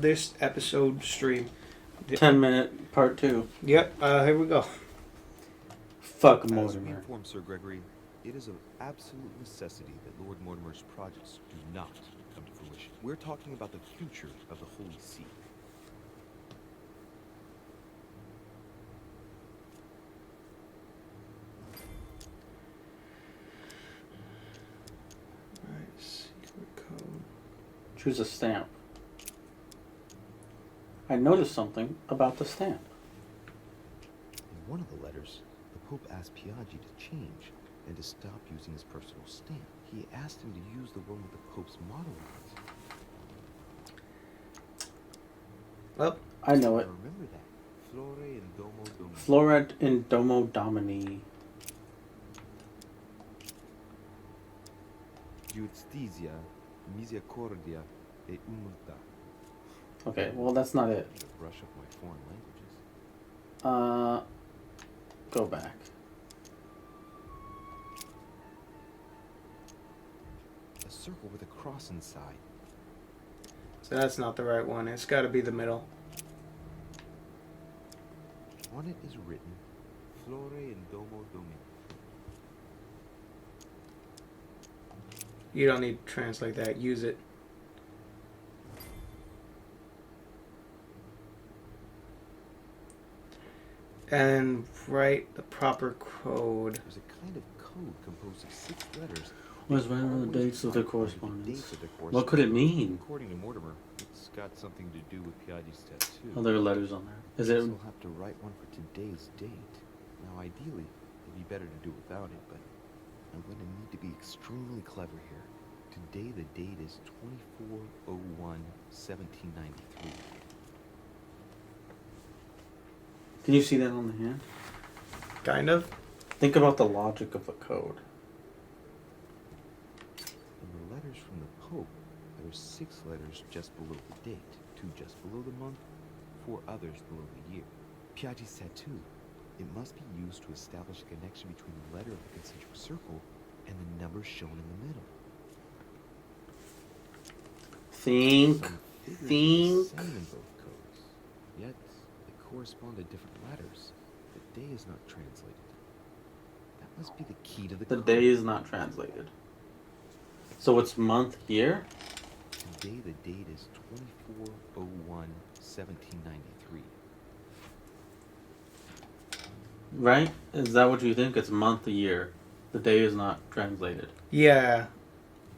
this episode stream. 10-minute part 2. Yep, here we go. Fuck As we Mortimer. inform Sir Gregory, it is of absolute necessity that Lord Mortimer's projects do not come to fruition. We're talking about the future of the Holy See. Alright, secret code. Choose a stamp. I noticed something about the stamp. In one of the letters, the Pope asked Piaggi to change and to stop using his personal stamp. He asked him to use the one with the Pope's motto on it. Well, I know it. Remember that. Flore in Domo Domini. Floret in Domo Domini. Justitia, misericordia e humiltà. Okay, well that's not it. I need to brush up my foreign languages. Go back. A circle with a cross inside. so that's not the right one. It's got to be the middle. On it is written, Flore in Domo Domini. You don't need to translate that. Use it. And write the proper code. There's a kind of code composed of 6 letters. Was one of the dates of their Always correspondence. dates of their What could it mean? According to Mortimer, it's got something to do with Piaggi's tattoo. Oh, there are letters on there. Is it? We'll have to write one for today's date. Now, ideally, it'd be better to do without it, but I'm going to need to be extremely clever here. Today, the date is 24/01/1793. Can you see that on the hand? Kind of. Think about the logic of the code. In the letters from the Pope, there are 6 letters just below the date, 2 just below the month, 4 others below the year. Piaggi's tattoo. It must be used to establish a connection between the letter of the concentric circle and the numbers shown in the middle. Think. Some figures are the Think. same in both codes, yet they correspond to different letters. The day is not translated. That must be the key to the The code. day is not translated. So it's month, year? Today the date is 24/01/1793. Right? Is that what you think? It's month, year. The day is not translated. Yeah,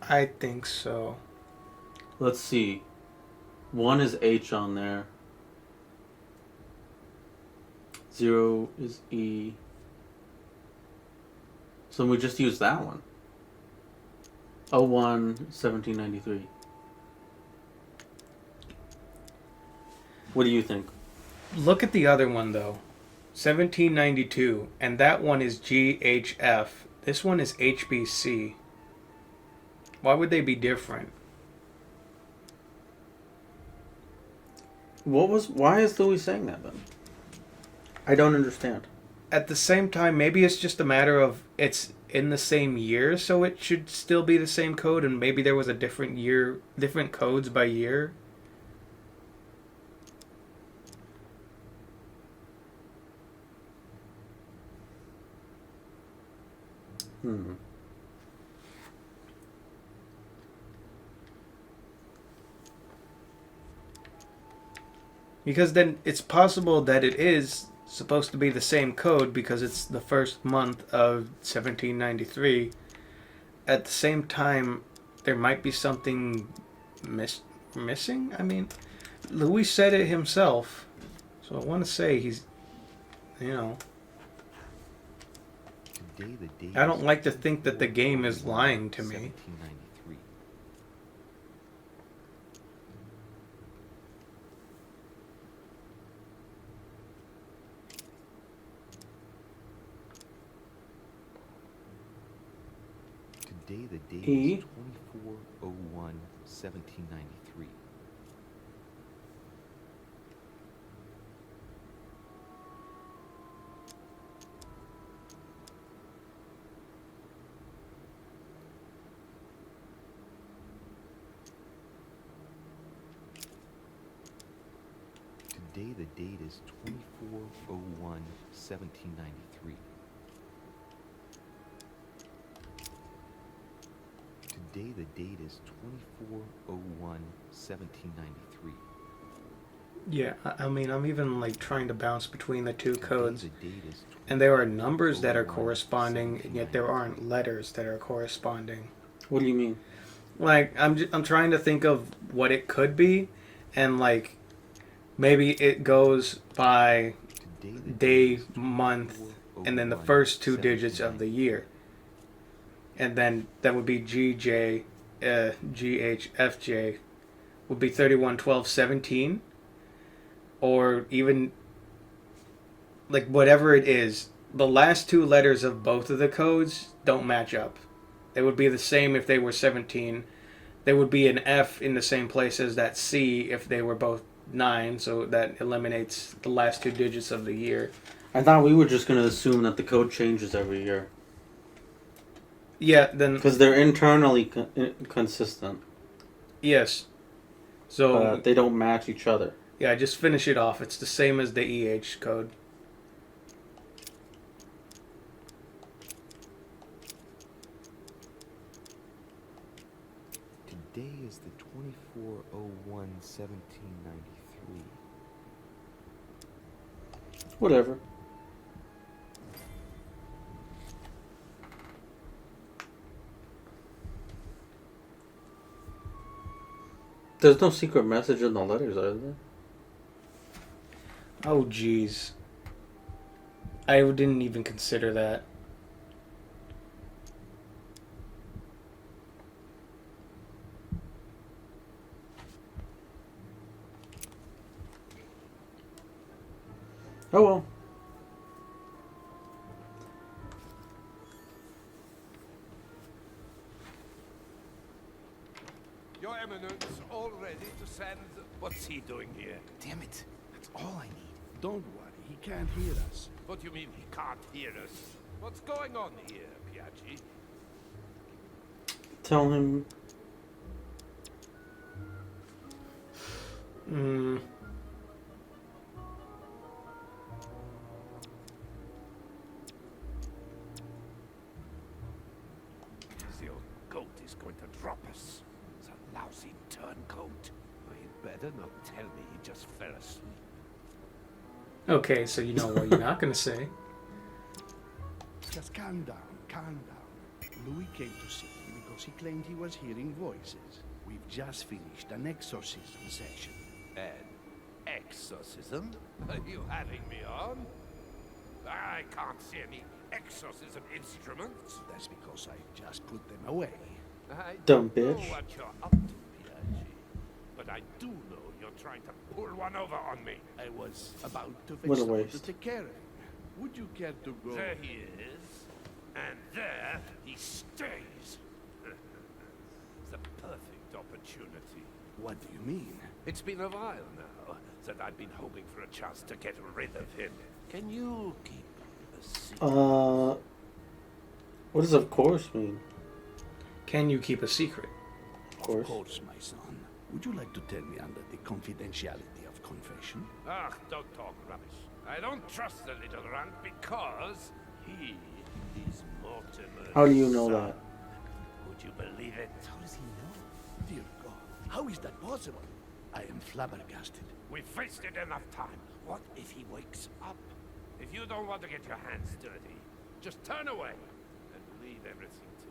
I think so. Let's see. 1 is H on there. 0 is E. So we just use that one. 01/1793. What do you think? Look at the other one though. 1792, and that one is GHF. This one is HBC. Why would they be different? Why is Louis saying that then? I don't understand. At the same time, maybe it's just a matter of it's in the same year, so it should still be the same code, and maybe there was a different year, different codes by year. Because then it's possible that it is supposed to be the same code because it's the first month of 1793. At the same time, there might be something missing. I mean, Louis said it himself, so I want to say he's, you know. Today the date I don't is like to think that the game is lying to me. 1793. Today the date E. is 24/01/1793. Today the date is 24/01/1793. Today the date is 24/01/1793. Yeah, I mean, I'm even like trying to bounce between the two Today codes, the date is and there are numbers that are 24/01/1793. corresponding, and yet there aren't letters that are corresponding. What do you mean? Like, I'm trying to think of what it could be, and like maybe it goes by Today the day, date is month, and then the first two digits of the 24/01/1793. year, and then that would be GJ, GHFJ would be 31/12/17, or even like whatever it is. The last two letters of both of the codes don't match up. They would be the same if they were 17. There would be an F in the same place as that C if they were both 9, so that eliminates the last two digits of the year. I thought we were just going to assume that the code changes every year. Yeah, then Because they're internally consistent. yes. So But they don't match each other. yeah, just finish it off. It's the same as the EH code. Today is the 24/01/1793. Whatever. There's no secret message in the letters, are there? Oh, jeez. I didn't even consider that. Oh well. Your Eminence, all ready to send... What's he doing here? Damn it! That's all I need. Don't worry, he can't hear us. What do you mean he can't hear us? What's going on here, Piaggi? Tell him. Hmm. The old goat is going to drop us. It's a lousy turncoat. Well, he'd better not tell me he just fell asleep. Okay, so you know what you're not going to say. Just calm down, calm down. Louis came to see him because he claimed he was hearing voices. We've just finished an exorcism session. An exorcism? Are you having me on? I can't see any exorcism instruments. That's because I just put them away. I Dumb don't know bitch. what you're up to, Piaggi. But I do know you're trying to pull one over on me. I was about to What fix a someone to waste. take care of him. Would you care to go? There he is. And there he stays. It's a perfect opportunity. What do you mean? It's been a while now that I've been hoping for a chance to get rid of him. Can you keep a secret? What does of course mean? Can you keep a secret? Of Of course. course, my son. Would you like to tell me under the confidentiality of confession? Ah, don't talk rubbish. I don't trust the little runt because he is Mortimer's How do you know son. that? Would you believe it? How does he know? Dear God, how is that possible? I am flabbergasted. We've wasted enough time. What if he wakes up? If you don't want to get your hands dirty, just turn away and leave everything to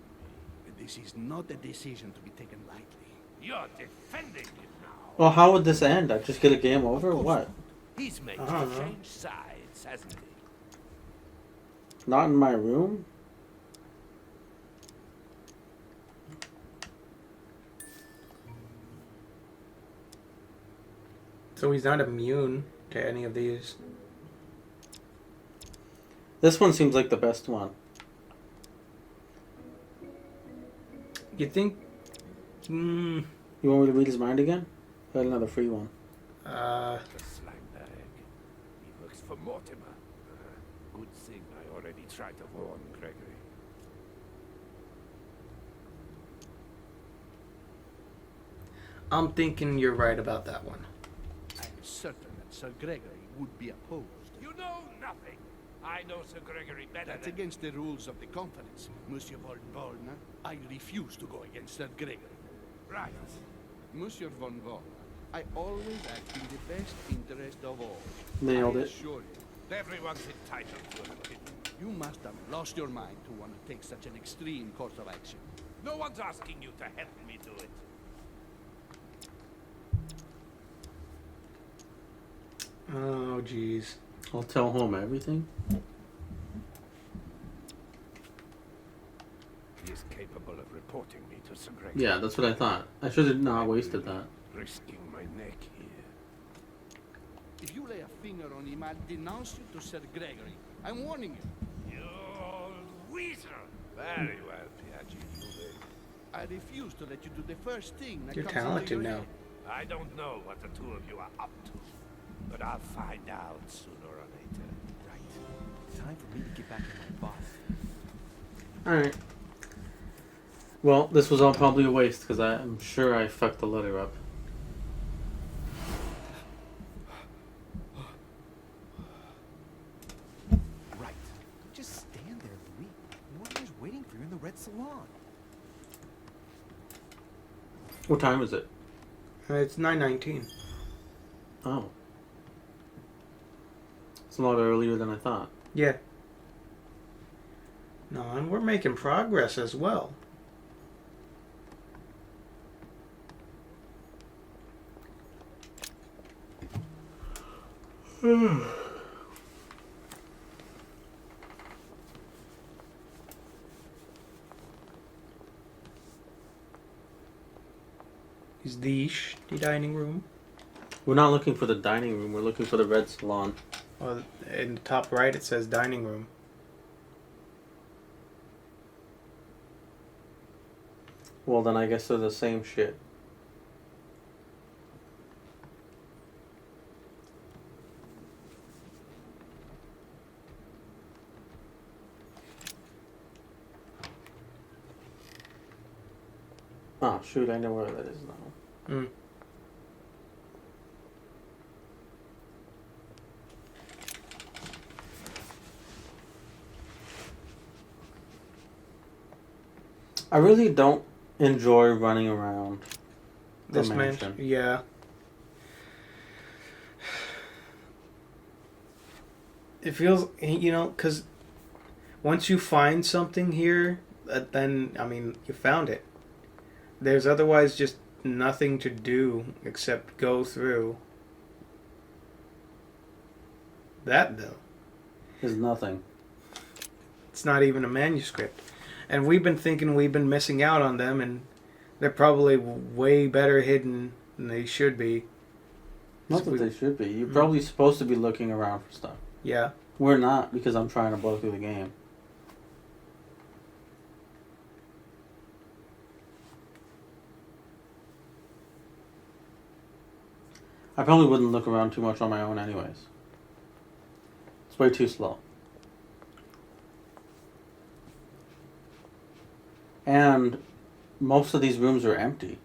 me. This is not a decision to be taken lightly. You're defending him now. Well, how would this end? I just get a game over or Of course what? He's made I you don't know. change sides, hasn't he? Not in my room? So he's not immune to any of these. This one seems like the best one. You think? Hmm. You want me to read his mind again? I got another free one. The slime bag. He works for Mortimer. Good thing I already tried to warn Gregory. I'm thinking you're right about that one. I am certain that Sir Gregory would be opposed. You know nothing. I know Sir Gregory better That's than... against the rules of the conference, Monsieur von Wollner. I refuse to go against Sir Gregory. Right. Monsieur von Wollner, I always act in the best interest of all. Nailed I it. assure you. Everyone's entitled to an opinion. You must have lost your mind to want to take such an extreme course of action. No one's asking you to help me do it. Oh, jeez. I'll tell home everything. He is capable of reporting me to Sir Gregory. Yeah, that's what I thought. I should have not wasted that. Risking my neck here. If you lay a finger on him, I'll denounce you to Sir Gregory. I'm warning you. You old weasel! Very well, Piaggi. You will. I refuse to let you do the first thing that You're comes into talented your now. head. I don't know what the two of you are up to, but I'll find out sooner or later. Right. Time for me to get back to my boss. Alright. Well, this was all probably a waste because I'm sure I fucked the letter up. Right. Just stand there, Louis. Warner's waiting for you in the red salon. What time is it? It's 9:19. Oh. It's a lot earlier than I thought. Yeah. No, and we're making progress as well. Is the dining room? We're not looking for the dining room, we're looking for the red salon. Well, in the top right it says dining room. Well, then I guess they're the same shit. Oh, shoot, I know where that is now. Mm. I really don't enjoy running around the This mansion. yeah. It feels, you know, because once you find something here, then, I mean, you found it. There's otherwise just nothing to do except go through. That, though, There's nothing. it's not even a manuscript. And we've been thinking we've been missing out on them, and they're probably way better hidden than they should be. Not that they should be. You're probably supposed to be looking around for stuff. Yeah. We're not, because I'm trying to blow through the game. I probably wouldn't look around too much on my own anyways. It's way too slow. And most of these rooms are empty.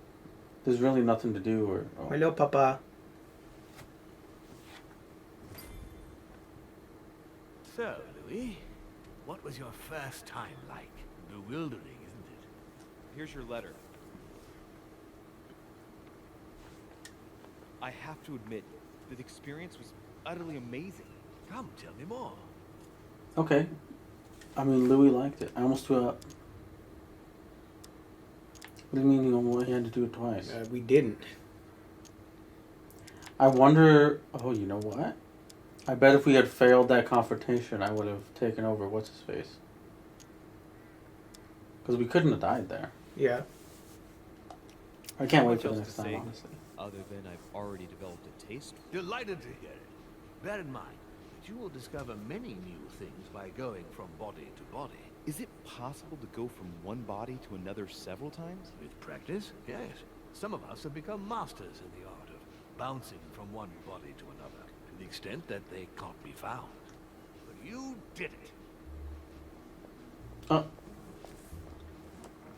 There's really nothing to do or... Oh. Hello, Papa. So, Louis, what was your first time like? Bewildering, isn't it? Here's your letter. I have to admit, the experience was utterly amazing. Come, tell me more. Okay. I mean, Louis liked it. I almost threw up. What do you mean he had to do it twice? We didn't. I wonder... Oh, you know what? I bet if we had failed that confrontation, I would have taken over What's-His-Face. Because we couldn't have died there. Yeah. I can't wait Much for the else next to time, say, honestly. other than I've already developed a taste. Delighted to hear it. Bear in mind that you will discover many new things by going from body to body. Is it possible to go from one body to another several times? With practice, yes. Some of us have become masters in the art of bouncing from one body to another, to the extent that they can't be found. But you did it. Oh,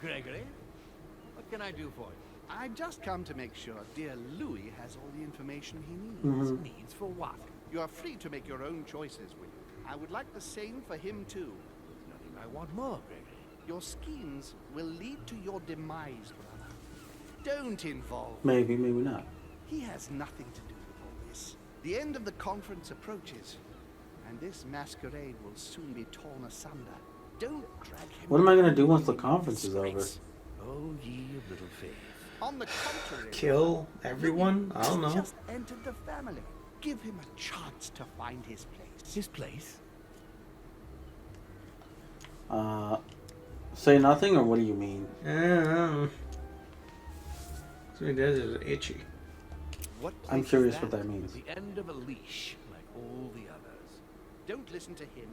Gregory, what can I do for you? I just come to make sure dear Louis has all the information he needs. Mhm. Needs for what? You are free to make your own choices, William. I would like the same for him too. Nothing I want more, Gregory. Your schemes will lead to your demise, brother. Don't involve him. Maybe, maybe not. He has nothing to do with all this. The end of the conference approaches, and this masquerade will soon be torn asunder. Don't drag him. What am I gonna do once the conference is over? Disgrace. Oh, ye of little faith. On the contrary, Kill everyone? I don't he know. just entered the family. Give him a chance to find his place. His place? Say nothing, or what do you mean? I don't know. So he does is itchy. What I'm place curious is what that means. The end of a leash, like all the others. Don't listen to him.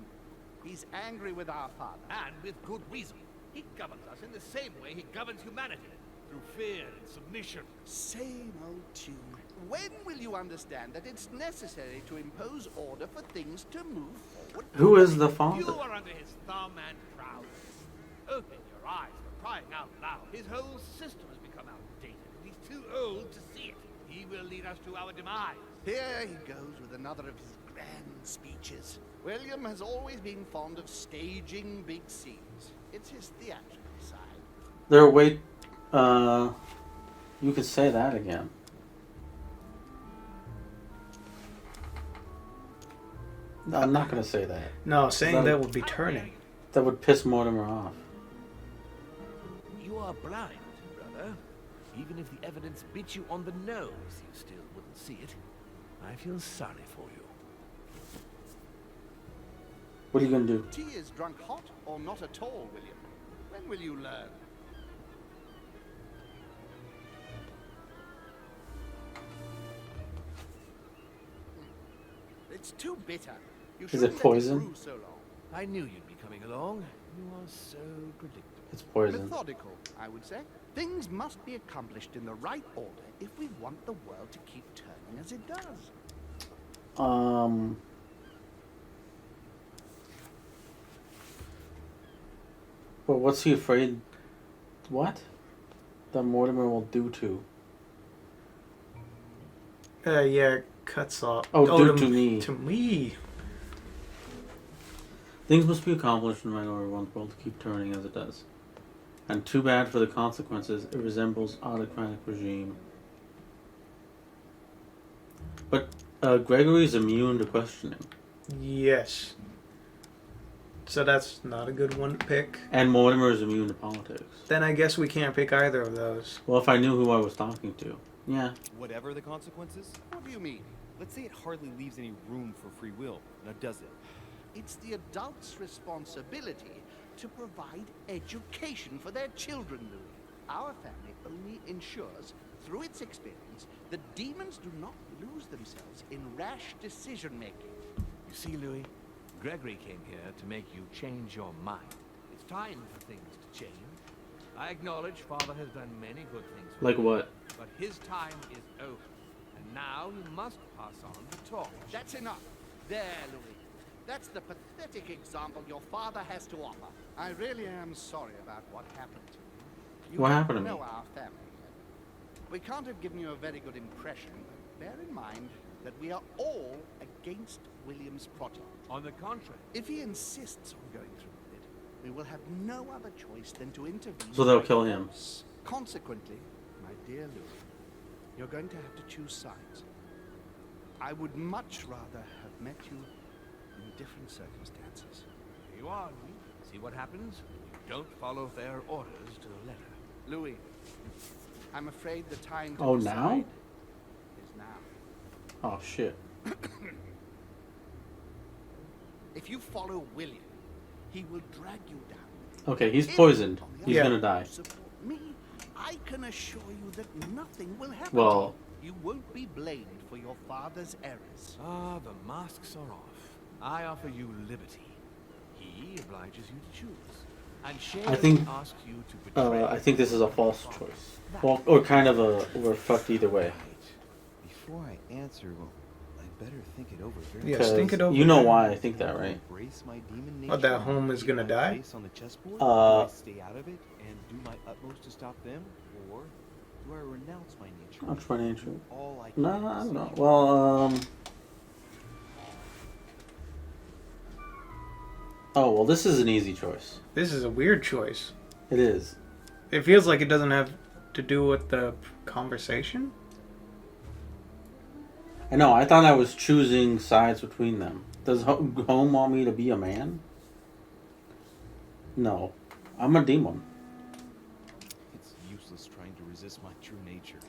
He's angry with our father. And with good reason. He governs us in the same way he governs humanity. Through fear and submission. Same old tune. When will you understand that it's necessary to impose order for things to move forward? Who is the You father? are under his thumb and proud. Open your eyes for crying out loud. His whole system has become outdated, and he's too old to see it. He will lead us to our demise. Here he goes with another of his grand speeches. William has always been fond of staging big scenes. It's his theatrical side. There, wait. You could say that again. No, I'm not gonna say that. No, saying That- that would be turning. That would piss Mortimer off. You are blind, brother. Even if the evidence bit you on the nose, you still wouldn't see it. I feel sorry for you. What are you gonna do? Tea is drunk hot or not at all, William? When will you learn? It's too bitter. You Is it shouldn't let poison? brew so long. I knew you'd be coming along. You are so predictable. It's poison. Methodical, I would say. Things must be accomplished in the right order if we want the world to keep turning as it does. But what's he afraid? What? That Mortimer will do to? Yeah, cuts off. Oh, to me. To me. Things must be accomplished in the right order if the world to keep turning as it does. And too bad for the consequences. It resembles autocratic regime. But Gregory's immune to questioning. Yes. So that's not a good one to pick. And Mortimer is immune to politics. Then I guess we can't pick either of those. Well, if I knew who I was talking to. Yeah. Whatever the consequences, What do you mean? let's say it hardly leaves any room for free will. Now, does it? It's the adults' responsibility to provide education for their children, Louis. Our family only ensures, through its experience, that demons do not lose themselves in rash decision-making. You see, Louis, Gregory came here to make you change your mind. It's time for things to change. I acknowledge Father has done many good things for Like you, what? but his time is over. And now you must pass on the torch. That's enough. There, Louis. That's the pathetic example your father has to offer. I really am sorry about what happened to you. You What don't happened to me? know our family yet. We can't have given you a very good impression, but bear in mind that we are all against William's project. On the contrary, If he insists on going through with it, we will have no other choice than to intervene. So they'll by kill him. force. Consequently, my dear Louis, you're going to have to choose sides. I would much rather have met you in different circumstances. here you are, Louis. See what happens when you don't follow their orders to the letter. Louis, I'm afraid the time to Oh, decide now? is now. Oh, shit. If you follow William, he will drag you down. Okay, he's If, poisoned. on the He's other gonna hand, die. you support me, I can assure you that nothing will happen. Well- to you. You won't be blamed for your father's errors. Ah, the masks are off. I offer you liberty. He obliges you to choose. And Shane I think- asks you to betray. I think this is a false choice. Well, or kind of a we're fucked either way. Right. Before I answer, well, I better think it over very Yes, think it over. You know why I think that, right? Embrace my demon nature. What, that home is keep gonna my die? place on the chessboard, Uh, do I stay out of it and do my utmost to stop them, or Do I renounce my nature? I'll try nature. Do all I can No, to I don't know. save Well, oh, well, this is an easy choice. This is a weird choice. It is. It feels like it doesn't have to do with the conversation. I know, I thought I was choosing sides between them. Does Home want me to be a man? No. I'm a demon. It's useless trying to resist my true nature.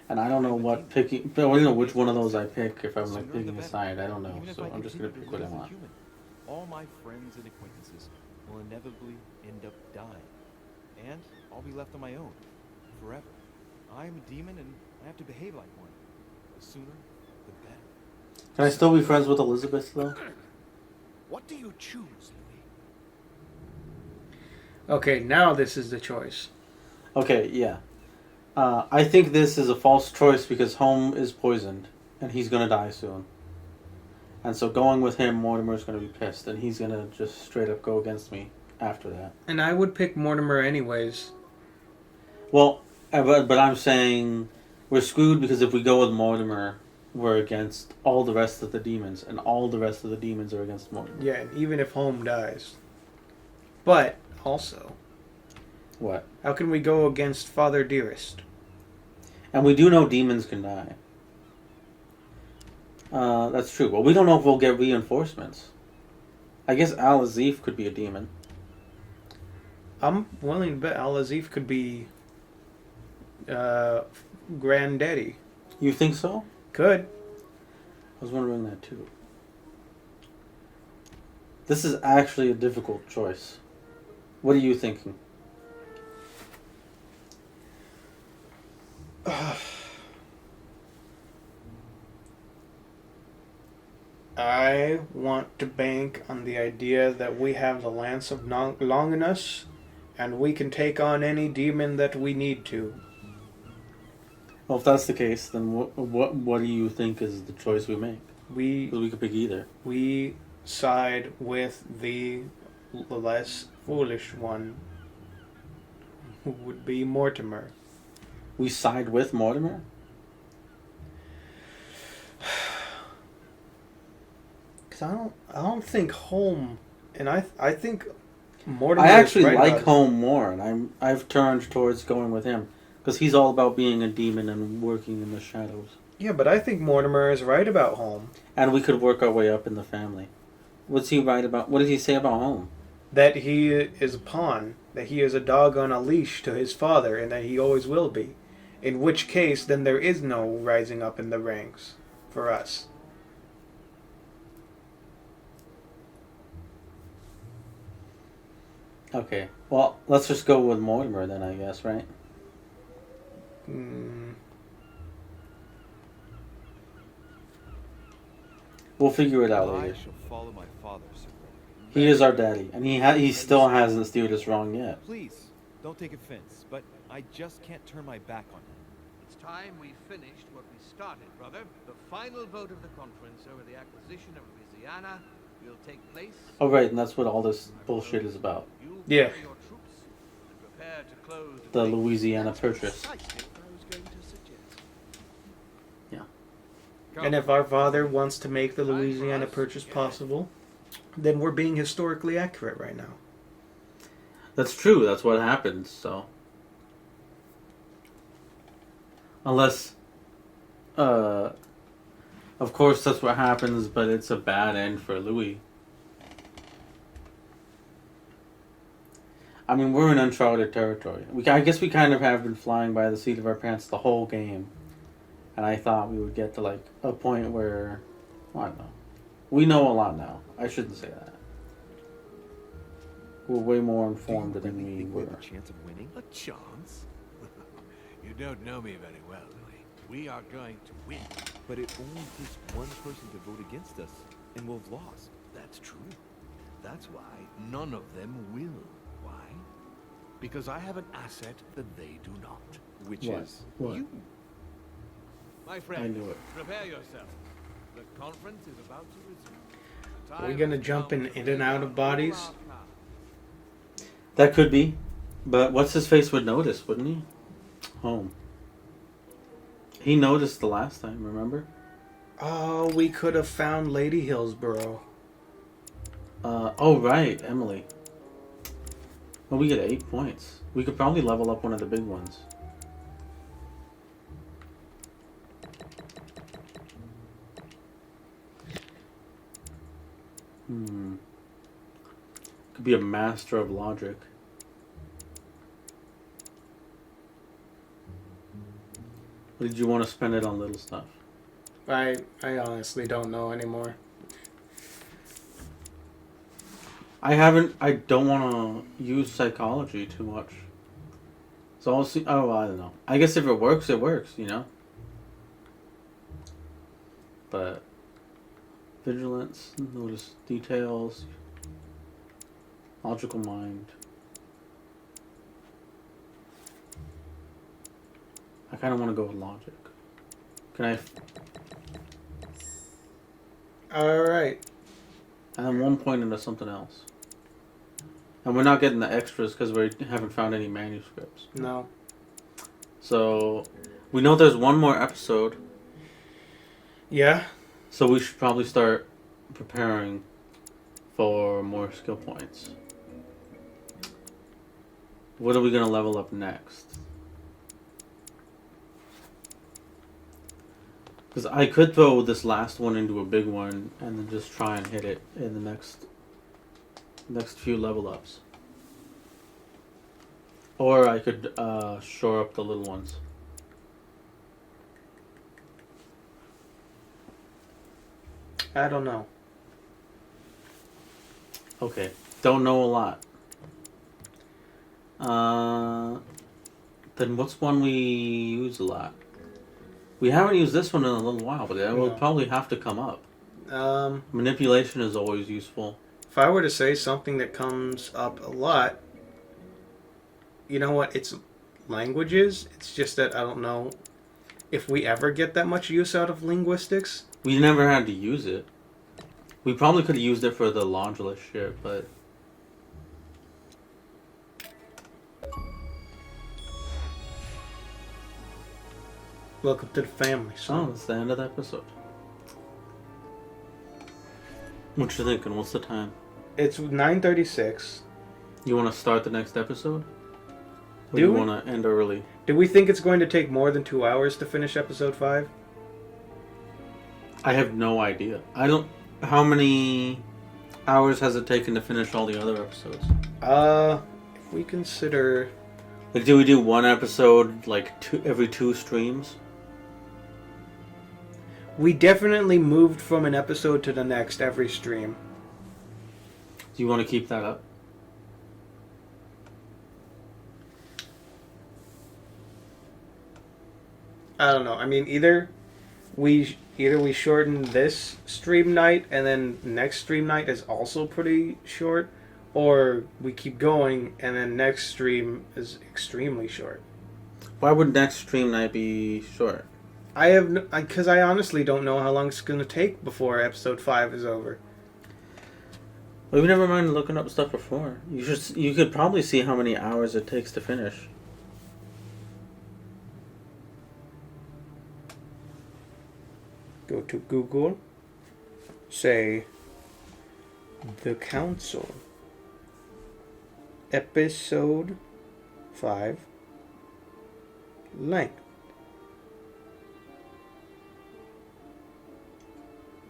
And I don't know what picking... I don't know which one of those I pick if I'm like picking a side. I don't know. Even if So I I'm just going to continue pick what I live as a want. human, all my friends and acquaintances will inevitably end up dying. And I'll be left on my own. Forever. I'm a demon and I have to behave like one. The sooner, the better. Can I still be friends with Elizabeth, though? What do you choose, Louis? Okay, now this is the choice. Okay, yeah. I think this is a false choice because Home is poisoned. And he's going to die soon. And so going with him, Mortimer's going to be pissed. And he's going to just straight up go against me after that. And I would pick Mortimer anyways. Well, but I'm saying we're screwed because if we go with Mortimer, we're against all the rest of the demons, and all the rest of the demons are against Mortimer. Yeah, and even if Home dies. But also, What? how can we go against Father Dearest? And we do know demons can die. That's true. But we don't know if we'll get reinforcements. I guess Al-Azif could be a demon. I'm willing to bet Al-Azif could be Granddaddy. You think so? Could. I was wondering that too. This is actually a difficult choice. What are you thinking? I want to bank on the idea that we have the Lance of Longinus, and we can take on any demon that we need to. Well, if that's the case, then what do you think is the choice we make? We Because we could pick either. we side with the less foolish one, who would be Mortimer. We side with Mortimer? Because I don't think Home, and I think Mortimer. I actually is right like about it. Home more, and I've turned towards going with him because he's all about being a demon and working in the shadows. Yeah, but I think Mortimer is right about Home. And we could work our way up in the family. What's he right about? What did he say about Home? That he is a pawn, that he is a dog on a leash to his father, and that he always will be. In which case, then there is no rising up in the ranks for us. Okay, well, let's just go with Mortimer then, I guess, right? Mm, We'll figure it out I later. shall follow my father, Sir Greg. He is our daddy, and he still hasn't steered us wrong yet. Please, don't take offense, but I just can't turn my back on him. It's time we finished what we started, brother. The final vote of the conference over the acquisition of Louisiana will take place. Oh, right, and that's what all this bullshit is about. You Yeah. gather your troops and prepare to close The debate. Louisiana That's Purchase. precisely what I was going to suggest. and if our father wants to make the Louisiana Purchase possible, then we're being historically accurate right now. That's true, that's what happens, so. Unless, of course that's what happens, but it's a bad end for Louis. I mean, we're in uncharted territory. I guess we kind of have been flying by the seat of our pants the whole game. And I thought we would get to, like, a point where, I don't know. We know a lot now. I shouldn't say that. We're way more informed Do you than really we think we were. have a chance of winning? A chance? You don't know me very well, Louis. We are going to win. But it only takes one person to vote against us, and we'll have lost. That's true. That's why none of them will. Why? Because I have an asset that they do not. Which What? is What? you. My I friend, knew it. prepare yourself. The conference is about to resume. The Are we time gonna has jump come in to and out lay of down bodies? all our power. That could be. But what's his face would notice, wouldn't he? Home. He noticed the last time, remember? Oh, we could have found Lady Hillsborough. Oh, right, Emily. Well, we get 8 points. We could probably level up one of the big ones. Could be a master of logic. Or did you want to spend it on little stuff? I honestly don't know anymore. I don't want to use psychology too much. So I'll see. Oh, I don't know. I guess if it works, it works, you know? But vigilance, notice details, logical mind. I kind of want to go with logic. Can I? Alright. And then 1 point into something else. And we're not getting the extras because we haven't found any manuscripts. No. So we know there's one more episode. Yeah? So we should probably start preparing for more skill points. What are we going to level up next? Because I could throw this last one into a big one and then just try and hit it in the next few level ups. Or I could shore up the little ones. I don't know. Okay. Don't know a lot. Then what's one we use a lot? We haven't used this one in a little while, but it will probably have to come up. Manipulation is always useful. If I were to say something that comes up a lot, you know what? It's languages. It's just that I don't know if we ever get that much use out of linguistics. We never had to use it. We probably could have used it for the Longulus shit, but... Welcome to the family, Oh, son. that's the end of the episode. What you thinking? What's the time? It's 9:36. You want to start the next episode? Or Do you we? want to end early? Do we think it's going to take more than 2 hours to finish episode 5? I have no idea. I don't... How many hours has it taken to finish all the other episodes? If we consider... Like, do we do one episode, like, every 2 streams? We definitely moved from an episode to the next every stream. Do you want to keep that up? I don't know. I mean, either we shorten this stream night and then next stream night is also pretty short, or we keep going and then next stream is extremely short. Why would next stream night be short? Because I honestly don't know how long it's going to take before episode 5 is over. Well, we never mind looking up stuff before. You could probably see how many hours it takes to finish. Go to Google. Say, The Council. Episode 5. Length.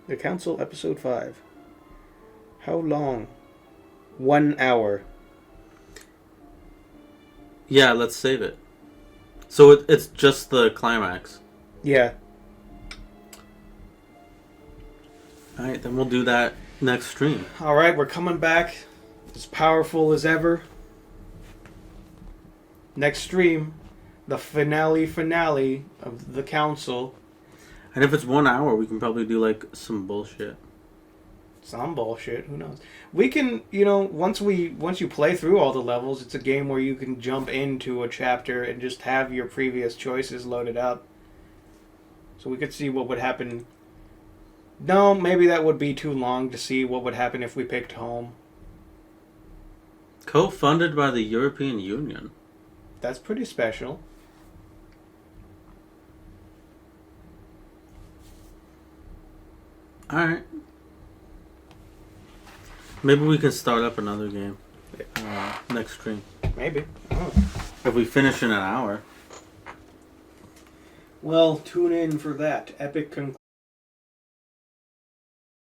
The Council, Episode 5. How long? 1 hour. Yeah, let's save it. So it's just the climax. Yeah. Alright, then we'll do that next stream. Alright, we're coming back. As powerful as ever. Next stream. The finale of The Council. And if it's 1 hour, we can probably do, like, some bullshit. Some bullshit, who knows? We can, once you play through all the levels, it's a game where you can jump into a chapter and just have your previous choices loaded up. So we could see what would happen. No, maybe that would be too long to see what would happen if we picked home. Co-funded by the European Union. That's pretty special. Alright. Maybe we can start up another game next stream. Maybe. Oh. If we finish in an hour. Well, tune in for that epic conclusion.